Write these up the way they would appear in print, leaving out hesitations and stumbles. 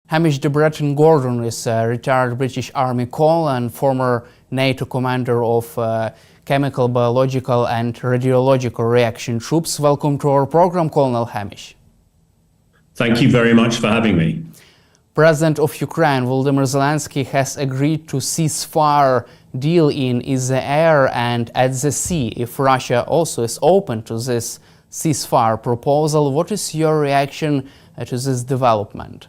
Hamish de Bretton-Gordon is a retired British Army colonel and former NATO commander of chemical, biological and radiological reaction troops. Welcome to our program, Colonel Hamish. Thank you very much for having me. President of Ukraine, Volodymyr Zelenskyy, has agreed to ceasefire deal in the air and at the sea. If Russia also is open to this ceasefire proposal, what is your reaction to this development?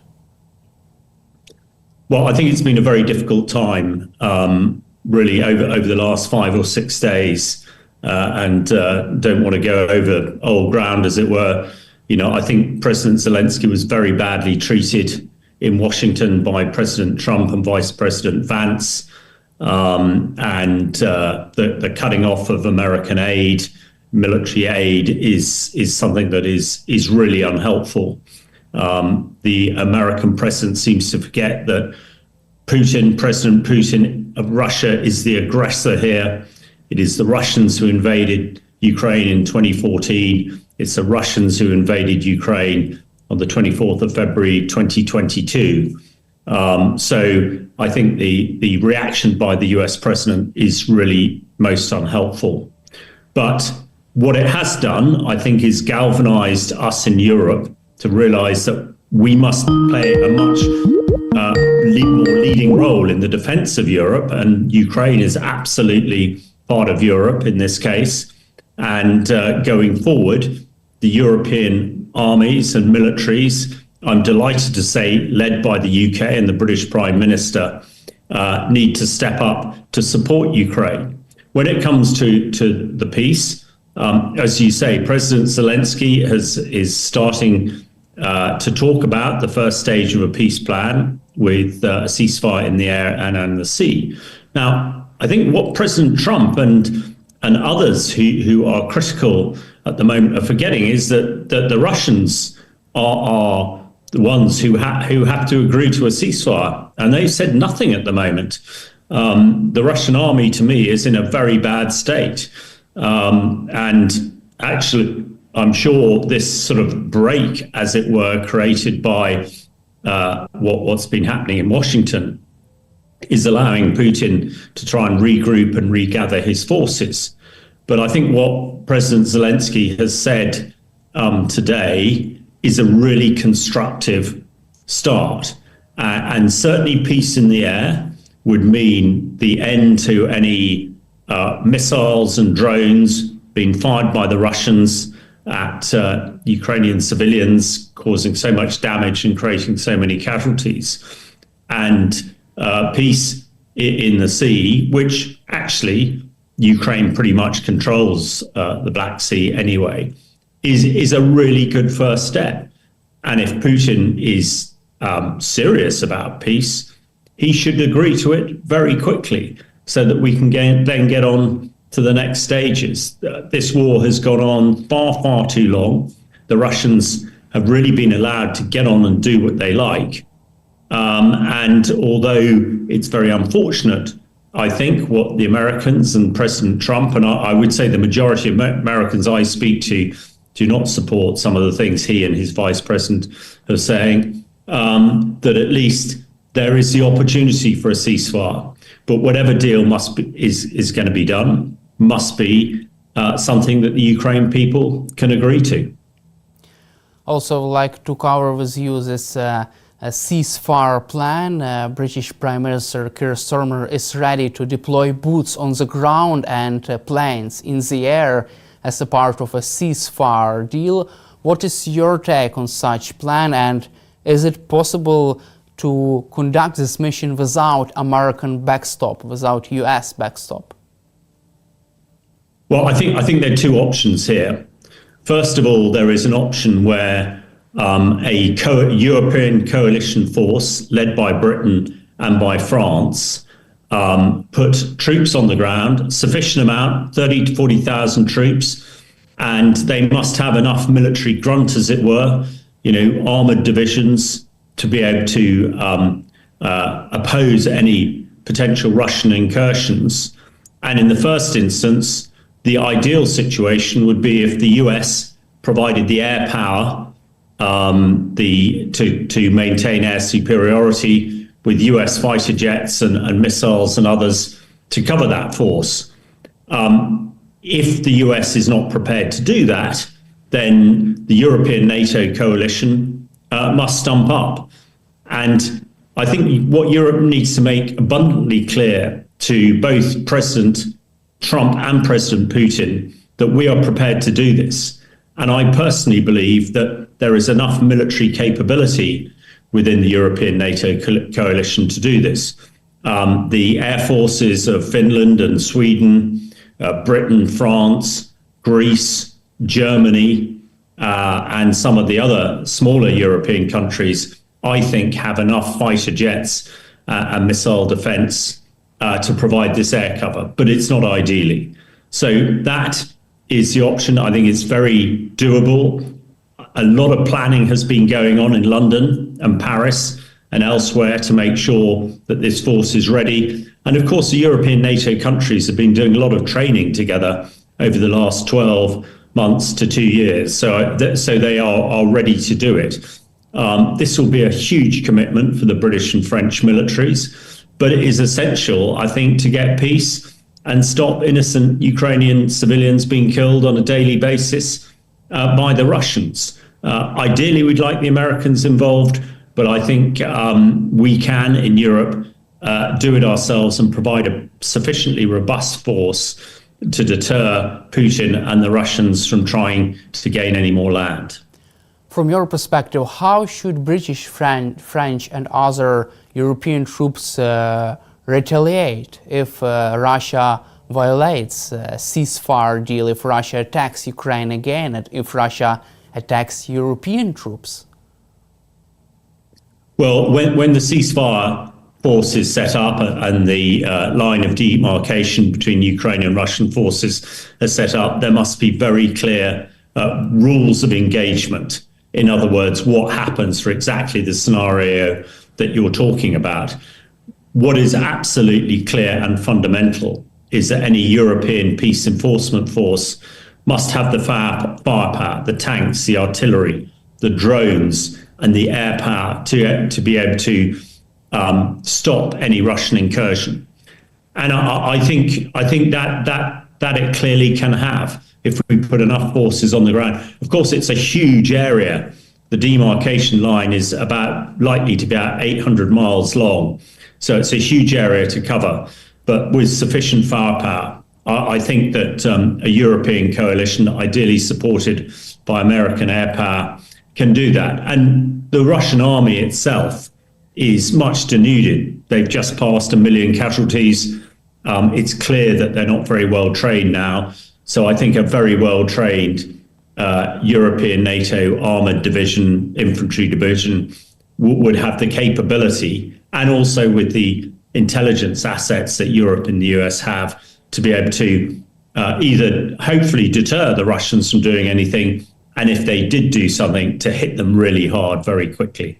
Well, I think it's been a very difficult time, really, over the last 5 or 6 days, and don't want to go over old ground, as it were. You know, I think President Zelenskyy was very badly treated in Washington by President Trump and Vice President Vance, and the cutting off of American aid, military aid, is something that is really unhelpful. The American president seems to forget that President Putin of Russia is the aggressor here. It is the Russians who invaded Ukraine in 2014. It's the Russians who invaded Ukraine on the 24th of February 2022. So I think the reaction by the US president is really most unhelpful. But what it has done, I think, is galvanized us in Europe to realize that we must play a much more leading role in the defense of Europe, and Ukraine is absolutely part of Europe in this case. And going forward, the European armies and militaries, I'm delighted to say, led by the UK and the British Prime Minister, need to step up to support Ukraine. When it comes to the peace, as you say, President Zelenskyy is starting to talk about the first stage of a peace plan with a ceasefire in the air and on the sea. Now, I think what President Trump and others who are critical at the moment are forgetting is that the Russians are the ones who have to agree to a ceasefire, and they've said nothing at the moment. The Russian army, to me, is in a very bad state, and actually, I'm sure this sort of break, as it were, created by what's been happening in Washington, is allowing Putin to try and regroup and regather his forces. But I think what President Zelenskyy has said today is a really constructive start. And certainly peace in the air would mean the end to any missiles and drones being fired by the Russians at Ukrainian civilians, causing so much damage and creating so many casualties. And peace in the sea, which actually Ukraine pretty much controls the Black Sea anyway, is a really good first step. And if Putin is serious about peace, he should agree to it very quickly so that we can then get on to the next stages. This war has gone on far, far too long. The Russians have really been allowed to get on and do what they like. And although it's very unfortunate, I think what the Americans and President Trump, and I would say the majority of Americans I speak to, do not support some of the things he and his vice president are saying, that at least there is the opportunity for a ceasefire. But whatever deal is going to be done must be something that the Ukraine people can agree to. Also, like to cover with you this a ceasefire plan. British Prime Minister Keir Starmer is ready to deploy boots on the ground and planes in the air as a part of a ceasefire deal. What is your take on such plan, and is it possible to conduct this mission without American backstop, without US backstop? Well, I think there are two options here. First of all, there is an option where a European coalition force led by Britain and by France put troops on the ground, sufficient amount, 30 to 40,000 troops, and they must have enough military grunt, as it were, armored divisions to be able to oppose any potential Russian incursions. And in the first instance, the ideal situation would be if the US provided the air power to maintain air superiority with US fighter jets and missiles and others to cover that force. If the US is not prepared to do that, then the European NATO coalition must stump up. And I think what Europe needs to make abundantly clear to both President Trump and President Putin that we are prepared to do this. And I personally believe that there is enough military capability within the European NATO coalition to do this. The air forces of Finland and Sweden, Britain, France, Greece, Germany, and some of the other smaller European countries, I think, have enough fighter jets and missile defense to provide this air cover, but it's not ideally. So that is the option. I think it's very doable. A lot of planning has been going on in London and Paris and elsewhere to make sure that this force is ready. And of course, the European NATO countries have been doing a lot of training together over the last 12 months to 2 years. So they are ready to do it. This will be a huge commitment for the British and French militaries, but it is essential, I think, to get peace and stop innocent Ukrainian civilians being killed on a daily basis by the Russians. Ideally, we'd like the Americans involved, but I think we can, in Europe, do it ourselves and provide a sufficiently robust force to deter Putin and the Russians from trying to gain any more land. From your perspective, how should British, French and other European troops retaliate if Russia violates a ceasefire deal, if Russia attacks Ukraine again, and if Russia attacks European troops? Well, when the ceasefire force is set up and the line of demarcation between Ukrainian and Russian forces is set up, there must be very clear rules of engagement. In other words, what happens for exactly the scenario that you're talking about. What is absolutely clear and fundamental is that any European peace enforcement force must have the firepower, the tanks, the artillery, the drones, and the air power to be able to stop any Russian incursion. And I think that it clearly can have if we put enough forces on the ground. Of course, it's a huge area. The demarcation line is likely to be about 800 miles long. So it's a huge area to cover. But with sufficient firepower, I think that a European coalition, ideally supported by American air power, can do that. And the Russian army itself is much denuded. They've just passed 1 million casualties. It's clear that they're not very well trained now. So I think a very well-trained European NATO armoured division, infantry division, would have the capability, and also with the intelligence assets that Europe and the US have, to be able to either hopefully deter the Russians from doing anything, and if they did do something, to hit them really hard very quickly.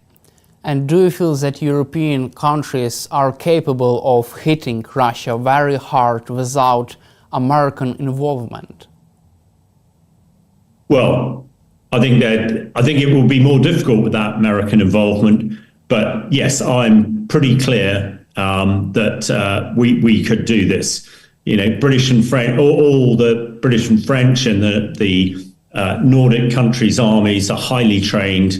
And do you feel that European countries are capable of hitting Russia very hard without American involvement? Well, I think it will be more difficult without American involvement. But yes, I'm pretty clear that we could do this. You know, British and French, all the British and French and the Nordic countries' armies are highly trained.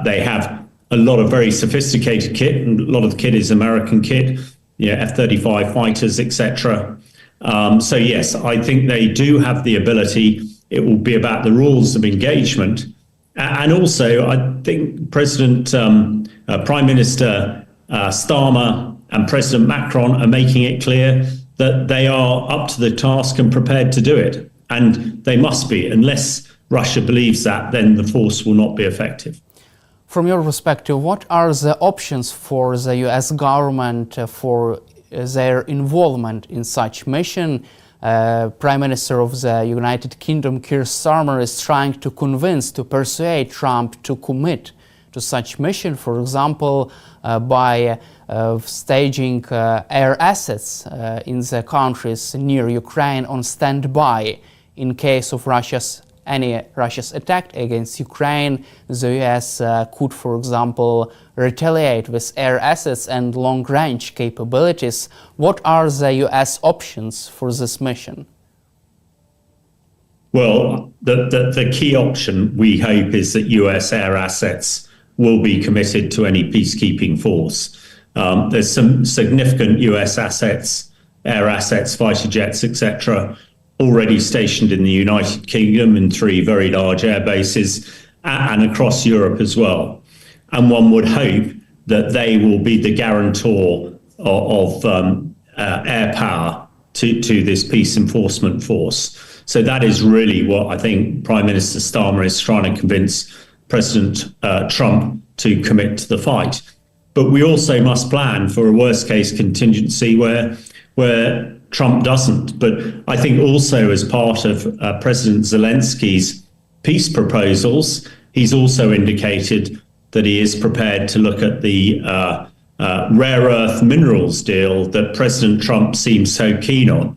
They have a lot of very sophisticated kit, and a lot of the kit is American kit, F-35 fighters, etc. So yes, I think they do have the ability. It will be about the rules of engagement. And also, I think Prime Minister Starmer and President Macron are making it clear that they are up to the task and prepared to do it. And they must be. Unless Russia believes that, then the force will not be effective. From your perspective, what are the options for the US government for their involvement in such mission? Prime Minister of the United Kingdom, Keir Starmer, is trying to persuade Trump to commit to such mission, for example, by staging air assets in the countries near Ukraine on standby in case of Russia's any Russia's attack against Ukraine, the US could, for example, retaliate with air assets and long-range capabilities. What are the US options for this mission? Well, the key option, we hope, is that US air assets will be committed to any peacekeeping force. There's some significant US assets, air assets, fighter jets, etc., already stationed in the United Kingdom in 3 very large air bases and across Europe as well. And one would hope that they will be the guarantor of air power to this peace enforcement force. So that is really what I think Prime Minister Starmer is trying to convince President Trump to commit to the fight. But we also must plan for a worst case contingency where Trump doesn't. But I think also as part of President Zelensky's peace proposals, he's also indicated that he is prepared to look at the rare earth minerals deal that President Trump seems so keen on.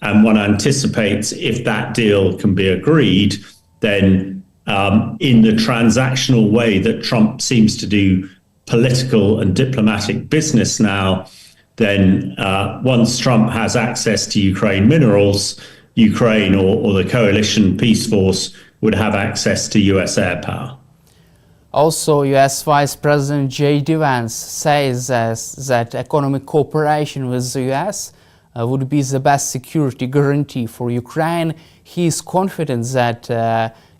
And one anticipates if that deal can be agreed, then in the transactional way that Trump seems to do political and diplomatic business now, then once Trump has access to Ukraine minerals, Ukraine or the coalition peace force would have access to US air power. Also, US Vice President J.D. Vance says that economic cooperation with the US would be the best security guarantee for Ukraine. He is confident that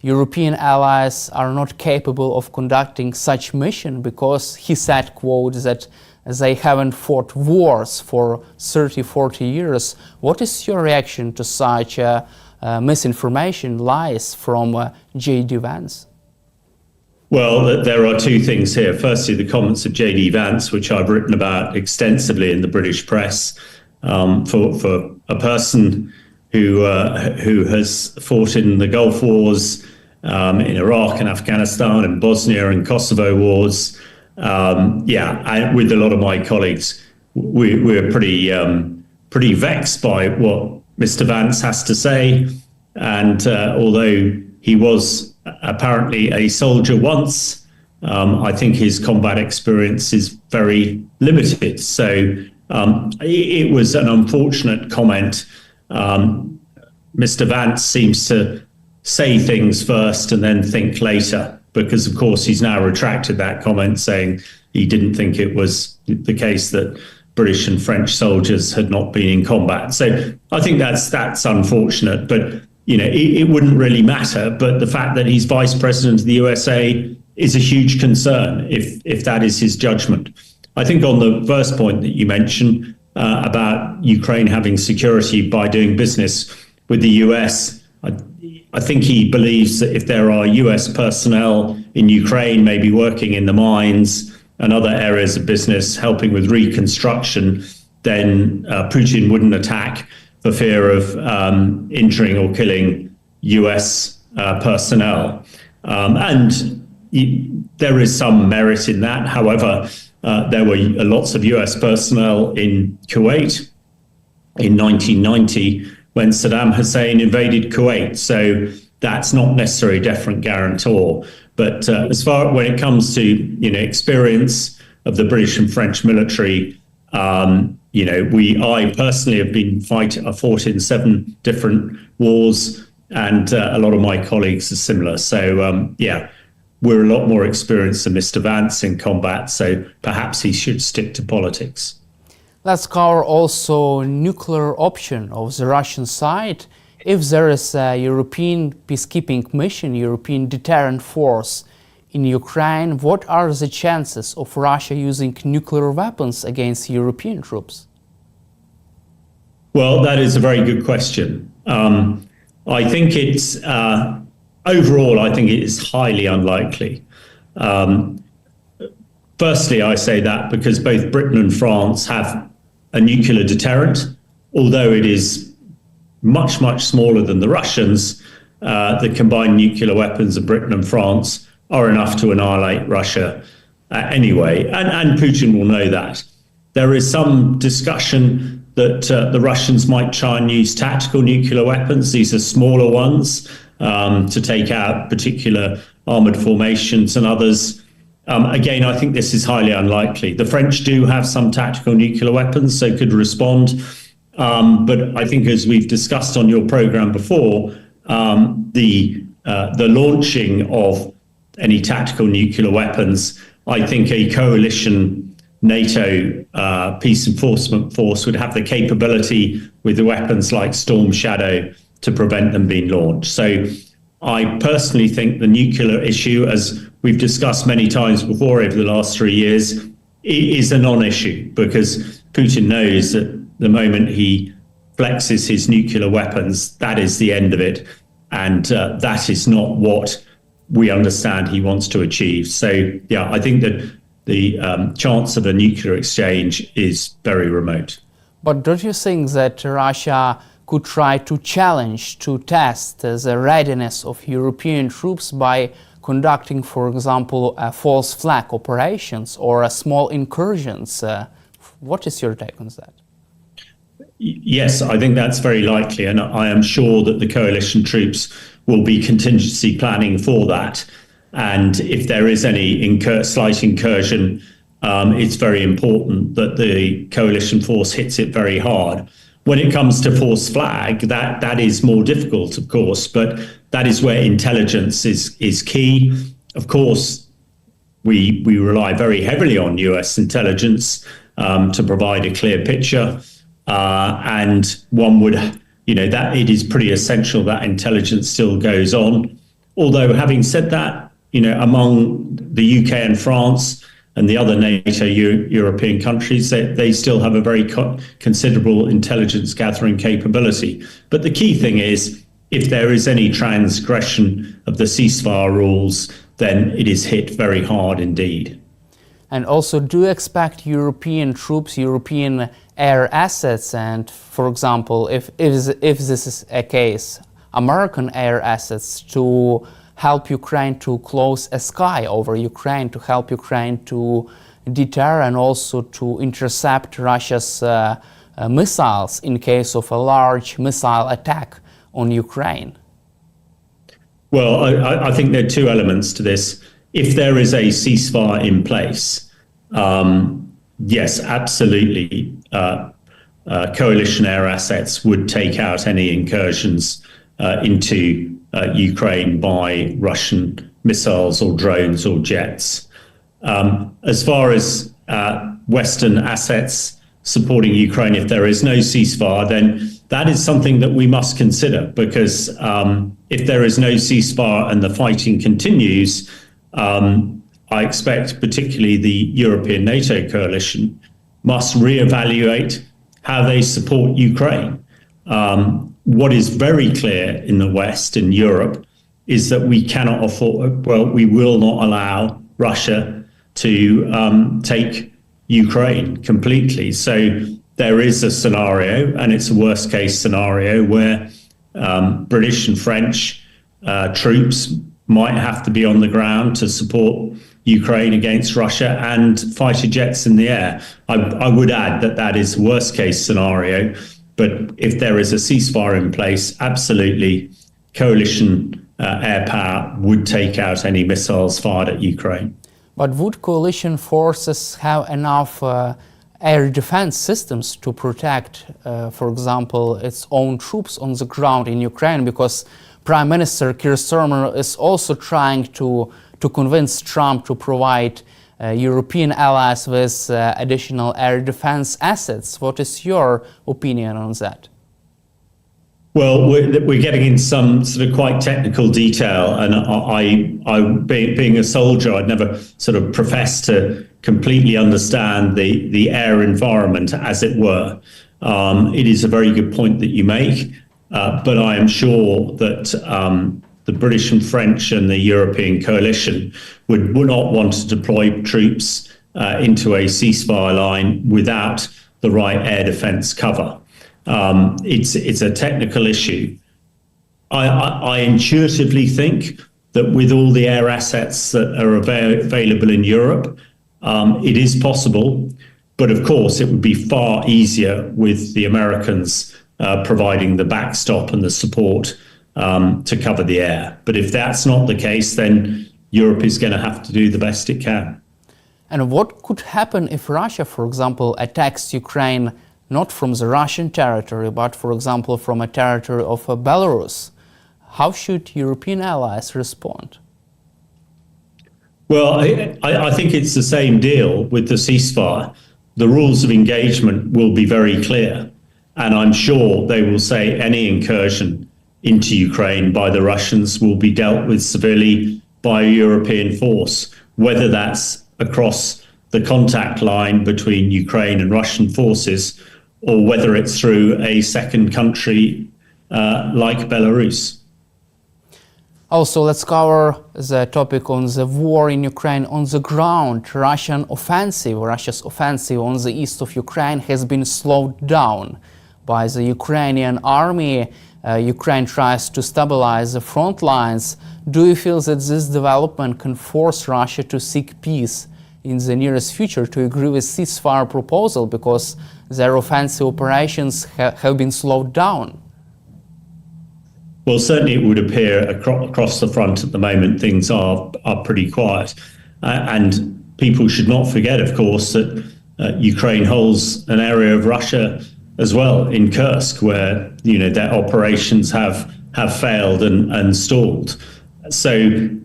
European allies are not capable of conducting such mission because he said, quote, that they haven't fought wars for 30, 40 years. What is your reaction to such misinformation, lies from J.D. Vance? Well, there are 2 things here. Firstly, the comments of J.D. Vance, which I've written about extensively in the British press. For a person who has fought in the Gulf Wars, in Iraq and Afghanistan and Bosnia and Kosovo wars, with a lot of my colleagues, we're pretty vexed by what Mr. Vance has to say. And although he was apparently a soldier once, I think his combat experience is very limited. So it was an unfortunate comment. Mr. Vance seems to say things first and then think later, because, of course, he's now retracted that comment, saying he didn't think it was the case that British and French soldiers had not been in combat. So I think that's unfortunate, but it wouldn't really matter. But the fact that he's vice president of the USA is a huge concern if that is his judgment. I think on the first point that you mentioned about Ukraine having security by doing business with the US, I think he believes that if there are US personnel in Ukraine, maybe working in the mines and other areas of business, helping with reconstruction, then Putin wouldn't attack for fear of injuring or killing US personnel. And there is some merit in that. However, there were lots of US personnel in Kuwait in 1990 when Saddam Hussein invaded Kuwait. So that's not necessarily a definite guarantor. But as far when it comes to experience of the British and French military, I personally have been fought in 7 different wars, and a lot of my colleagues are similar. So we're a lot more experienced than Mr. Vance in combat, so perhaps he should stick to politics. Let's cover also nuclear option of the Russian side. If there is a European peacekeeping mission, European deterrent force in Ukraine, what are the chances of Russia using nuclear weapons against European troops? Well, that is a very good question. I think it's overall, I think it is highly unlikely. Firstly, I say that because both Britain and France have a nuclear deterrent, although it is much, much smaller than the Russians. The combined nuclear weapons of Britain and France are enough to annihilate Russia anyway, and Putin will know that. There is some discussion that the Russians might try and use tactical nuclear weapons. These are smaller ones, to take out particular armoured formations and others. Again, I think this is highly unlikely. The French do have some tactical nuclear weapons, so could respond. But I think, as we've discussed on your programme before, the launching of any tactical nuclear weapons, I think a coalition NATO peace enforcement force would have the capability with the weapons like Storm Shadow to prevent them being launched. So I personally think the nuclear issue, as we've discussed many times before over the last 3 years, is a non-issue, because Putin knows that the moment he flexes his nuclear weapons, that is the end of it. And that is not what we understand he wants to achieve. So, yeah, I think that the chance of a nuclear exchange is very remote. But don't you think that Russia could try to challenge, to test the readiness of European troops by conducting, for example, false flag operations or small incursions? What is your take on that? Yes, I think that's very likely, and I am sure that the coalition troops will be contingency planning for that. And if there is any slight incursion, it's very important that the coalition force hits it very hard. When it comes to false flag, that is more difficult, of course, but that is where intelligence is key. Of course, we rely very heavily on US intelligence to provide a clear picture. And one would, that it is pretty essential that intelligence still goes on. Although, having said that, among the UK and France and the other NATO European countries, they still have a very considerable intelligence gathering capability. But the key thing is, if there is any transgression of the ceasefire rules, then it is hit very hard indeed. And also, do you expect European troops, European air assets, and, for example, if this is a case, American air assets to help Ukraine to close a sky over Ukraine, to help Ukraine to deter and also to intercept Russia's missiles in case of a large missile attack on Ukraine? Well, I think there are two elements to this. If there is a ceasefire in place, yes, absolutely, coalition air assets would take out any incursions into Ukraine by Russian missiles or drones or jets. As far as Western assets supporting Ukraine, if there is no ceasefire, then that is something that we must consider, because if there is no ceasefire and the fighting continues, I expect particularly the European NATO coalition must reevaluate how they support Ukraine. What is very clear in the West, in Europe, is that we cannot afford, we will not allow Russia to take Ukraine completely. So there is a scenario, and it's a worst case scenario, where British and French troops might have to be on the ground to support Ukraine against Russia, and fighter jets in the air. I would add that that is worst case scenario, but if there is a ceasefire in place, absolutely coalition air power would take out any missiles fired at Ukraine. But would coalition forces have enough air defense systems to protect, for example, its own troops on the ground in Ukraine? Because Prime Minister Keir Starmer is also trying to convince Trump to provide European allies with additional air defense assets. What is your opinion on that? Well, we're getting in some sort of quite technical detail, and being a soldier, I'd never sort of professed to completely understand the air environment, as it were. It is a very good point that you make, but I am sure that the British and French and the European coalition would not want to deploy troops into a ceasefire line without the right air defence cover. It's a technical issue. I intuitively think that with all the air assets that are available in Europe, it is possible, but of course it would be far easier with the Americans providing the backstop and the support to cover the air. But if that's not the case, then Europe is going to have to do the best it can. And what could happen if Russia, for example, attacks Ukraine not from the Russian territory, but, for example, from a territory of Belarus? How should European allies respond? Well, I think it's the same deal with the ceasefire. The rules of engagement will be very clear, and I'm sure they will say any incursion into Ukraine by the Russians will be dealt with severely by a European force, whether that's across the contact line between Ukraine and Russian forces, or whether it's through a second country like Belarus. Also, let's cover the topic on the war in Ukraine on the ground. Russia's offensive on the east of Ukraine has been slowed down by the Ukrainian army. Ukraine tries to stabilize the front lines. Do you feel that this development can force Russia to seek peace in the nearest future, to agree with ceasefire proposal, because their offensive operations have been slowed down? Well, certainly it would appear across the front at the moment things are pretty quiet. And people should not forget, of course, that Ukraine holds an area of Russia as well in Kursk, where their operations have failed and stalled. So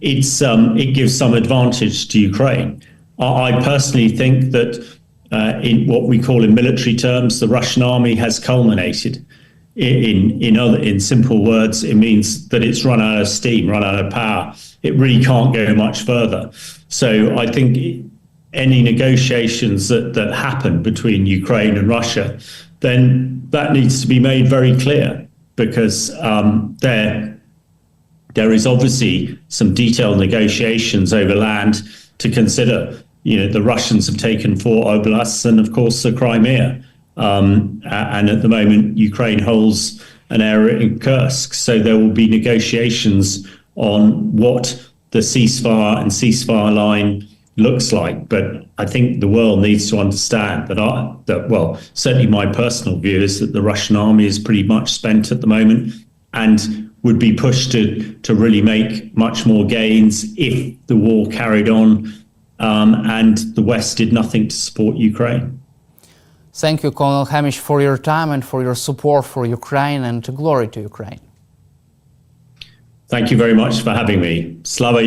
it gives some advantage to Ukraine. I personally think that in what we call in military terms, the Russian army has culminated. In simple words, it means that it's run out of steam, run out of power. It really can't go much further. So I think any negotiations that happen between Ukraine and Russia, then that needs to be made very clear, because there is obviously some detailed negotiations over land to consider. The Russians have taken 4 oblasts and, of course, the Crimea. And at the moment, Ukraine holds an area in Kursk. So there will be negotiations on what the ceasefire line looks like. But I think the world needs to understand that certainly my personal view is that the Russian army is pretty much spent at the moment and would be pushed to really make much more gains if the war carried on and the West did nothing to support Ukraine. Thank you, Colonel Hamish, for your time and for your support for Ukraine, and glory to Ukraine. Thank you very much for having me. Slava